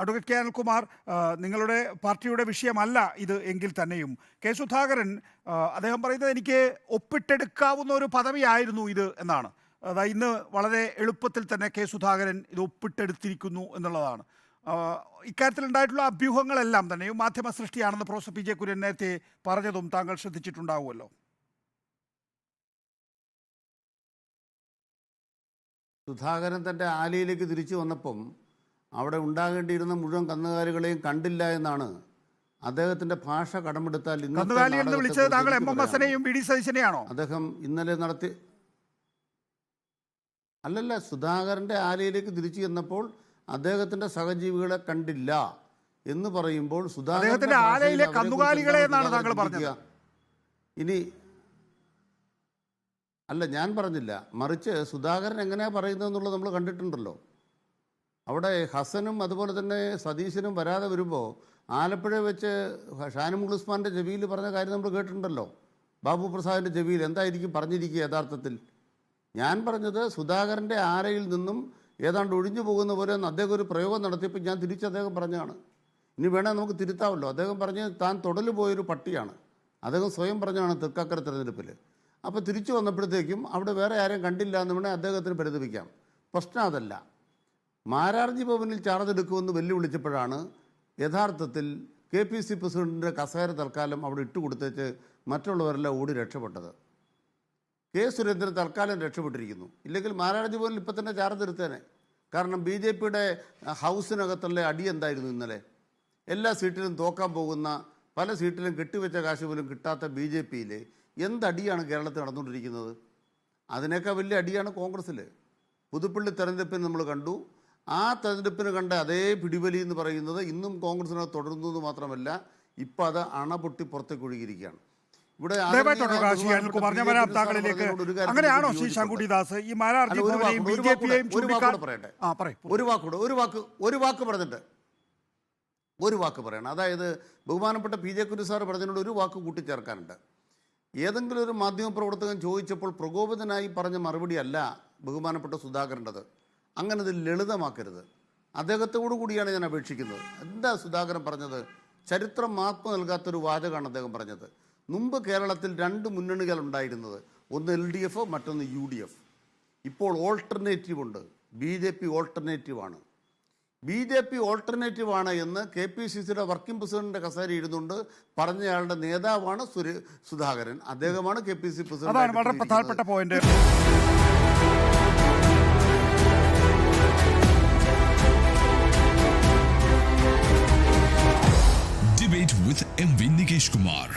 Advocate K Anilkumar, നിങ്ങളുടെ പാർട്ടിയുടെ വിഷയമല്ല ഇത് എങ്കിൽ തന്നെയും കെ സുധാകരൻ അദ്ദേഹം പറയുന്നത് എനിക്ക് ഒപ്പിട്ടെടുക്കാവുന്ന ഒരു പദവിയായിരുന്നു ഇത് എന്നാണ്. അതായത് ഇന്ന് വളരെ എളുപ്പത്തിൽ തന്നെ കെ സുധാകരൻ ഇത് ഒപ്പിട്ടെടുത്തിരിക്കുന്നു എന്നുള്ളതാണ്. ഇക്കാര്യത്തിൽ ഉണ്ടായിട്ടുള്ള അഭ്യൂഹങ്ങളെല്ലാം തന്നെയും മാധ്യമ സൃഷ്ടിയാണെന്ന് പ്രൊഫസർ പി ജെ കുര്യൻ നേരത്തെ പറഞ്ഞതും താങ്കൾ ശ്രദ്ധിച്ചിട്ടുണ്ടാവുമല്ലോ. സുധാകരൻ തൻ്റെ ആലയിലേക്ക് തിരിച്ചു വന്നപ്പം അവിടെ ഉണ്ടാകേണ്ടിയിരുന്ന മുഴുവൻ കന്നുകാലികളെയും കണ്ടില്ല എന്നാണ് അദ്ദേഹത്തിന്റെ ഭാഷ കടമെടുത്താൽ അദ്ദേഹം ഇന്നലെ നടത്തി. അല്ലല്ല, സുധാകരന്റെ ആലയിലേക്ക് തിരിച്ചു ചെന്നപ്പോൾ അദ്ദേഹത്തിന്റെ സഹജീവികളെ കണ്ടില്ല എന്ന് പറയുമ്പോൾ സുധാകരന്റെ ആലയിലെ കന്നുകാലികളെ എന്നാണ് താങ്കൾ പറഞ്ഞത്. ഇനി അല്ല, ഞാൻ പറഞ്ഞില്ല, മറിച്ച് സുധാകരൻ എങ്ങനെയാ പറയുന്നതെന്നുള്ളത് നമ്മൾ കണ്ടിട്ടുണ്ടല്ലോ. അവിടെ ഹസനും അതുപോലെ തന്നെ സതീശനും വരാതെ വരുമ്പോൾ ആലപ്പുഴ വെച്ച് ഷാനിമുൾ ഉസ്മാൻ്റെ ചെവിയിൽ പറഞ്ഞ കാര്യം നമ്മൾ കേട്ടിട്ടുണ്ടല്ലോ. ബാബു പ്രസാദിൻ്റെ ചെവിയിൽ എന്തായിരിക്കും പറഞ്ഞിരിക്കുക യഥാർത്ഥത്തിൽ? ഞാൻ പറഞ്ഞത് സുധാകരൻ്റെ ആരയിൽ നിന്നും ഏതാണ്ട് ഒഴിഞ്ഞു പോകുന്ന പോലെ അദ്ദേഹം ഒരു പ്രയോഗം നടത്തിയപ്പോൾ ഞാൻ തിരിച്ച് അദ്ദേഹം പറഞ്ഞതാണ്. ഇനി വേണേൽ നമുക്ക് തിരുത്താമല്ലോ. അദ്ദേഹം പറഞ്ഞ് താൻ തൊടൽ പോയൊരു പട്ടിയാണ്. അദ്ദേഹം സ്വയം പറഞ്ഞാണ് തൃക്കാക്കര തെരഞ്ഞെടുപ്പിൽ. അപ്പോൾ തിരിച്ചു വന്നപ്പോഴത്തേക്കും അവിടെ വേറെ ആരെയും കണ്ടില്ല എന്ന് വേണേൽ അദ്ദേഹത്തിന് പരിതപിക്കാം. പ്രശ്നം അതല്ല. മാരാർജി ഭവനിൽ ചാർജ് എടുക്കുമെന്ന് വെല്ലുവിളിച്ചപ്പോഴാണ് യഥാർത്ഥത്തിൽ KPC പ്രസിഡന്റിൻ്റെ കസേര തൽക്കാലം അവിടെ ഇട്ടുകൊടുത്തേച്ച് മറ്റുള്ളവരെല്ലാം ഓടി രക്ഷപ്പെട്ടത്. കെ സുരേന്ദ്രൻ തൽക്കാലം രക്ഷപ്പെട്ടിരിക്കുന്നു. ഇല്ലെങ്കിൽ മാരാർജി ഭവനിൽ ഇപ്പം തന്നെ ചാർജ് എടുത്തേനെ. കാരണം BJPയുടെ ഹൗസിനകത്തുള്ള അടി എന്തായിരുന്നു ഇന്നലെ? എല്ലാ സീറ്റിലും തോക്കാൻ പോകുന്ന, പല സീറ്റിലും കെട്ടിവെച്ച കാശ് പോലും കിട്ടാത്ത BJPയിൽ എന്തടിയാണ് കേരളത്തിൽ നടന്നുകൊണ്ടിരിക്കുന്നത്? അതിനേക്കാൾ വലിയ അടിയാണ് കോൺഗ്രസ്സിൽ. പുതുപ്പള്ളി തെരഞ്ഞെടുപ്പിന് നമ്മൾ കണ്ടു. ആ തെരഞ്ഞെടുപ്പിന് കണ്ട അതേ പിടിവലി എന്ന് പറയുന്നത് ഇന്നും കോൺഗ്രസിനെ തുടരുന്നു എന്ന് മാത്രമല്ല, ഇപ്പം അത് അണപൊട്ടി പുറത്തേക്ക് ഒഴുകിയിരിക്കുകയാണ്. ഇവിടെ അങ്ങനെയാണോ ശ്രീ ശങ്കുടിദാസ് ഈ മാരാർജി ഭവനെയും ബിജെപിയെയും പറയട്ടെ? ഒരു വാക്ക് പറഞ്ഞിട്ട് ഒരു വാക്ക് പറയണം. അതായത് ബഹുമാനപ്പെട്ട PJ കുര്യൻ സാർ പറഞ്ഞതിനോട് ഒരു വാക്ക് കൂട്ടിച്ചേർക്കാനുണ്ട്. ഏതെങ്കിലും ഒരു മാധ്യമപ്രവർത്തകൻ ചോദിച്ചപ്പോൾ പ്രകോപിതനായി പറഞ്ഞ മറുപടി അല്ല ബഹുമാനപ്പെട്ട സുധാകരൻ്റെത്. അങ്ങനെ ഇത് ലളിതമാക്കരുത്. അദ്ദേഹത്തോടു കൂടിയാണ് ഞാൻ അപേക്ഷിക്കുന്നത്. എന്താ സുധാകരൻ പറഞ്ഞത്? ചരിത്രം മാപ്പ് നൽകാത്തൊരു വാചകമാണ് അദ്ദേഹം പറഞ്ഞത്. മുമ്പ് കേരളത്തിൽ 2 മുന്നണികൾ ഉണ്ടായിരുന്നത്, ഒന്ന് LDF, മറ്റൊന്ന് UDF. ഇപ്പോൾ ഓൾട്ടർനേറ്റീവ് ഉണ്ട്. BJP ഓൾട്ടർനേറ്റീവാണ്. BJP ഓൾട്ടർനേറ്റീവാണ് എന്ന് KPCCയുടെ വർക്കിംഗ് പ്രസിഡന്റിന്റെ കസേര ഇരുന്നുകൊണ്ട് പറഞ്ഞയാളുടെ നേതാവാണ് സുധാകരൻ. അദ്ദേഹമാണ് KPCC പ്രസിഡന്റ്. വളരെ പ്രധാനപ്പെട്ട point. Debate with MV Nikesh Kumar.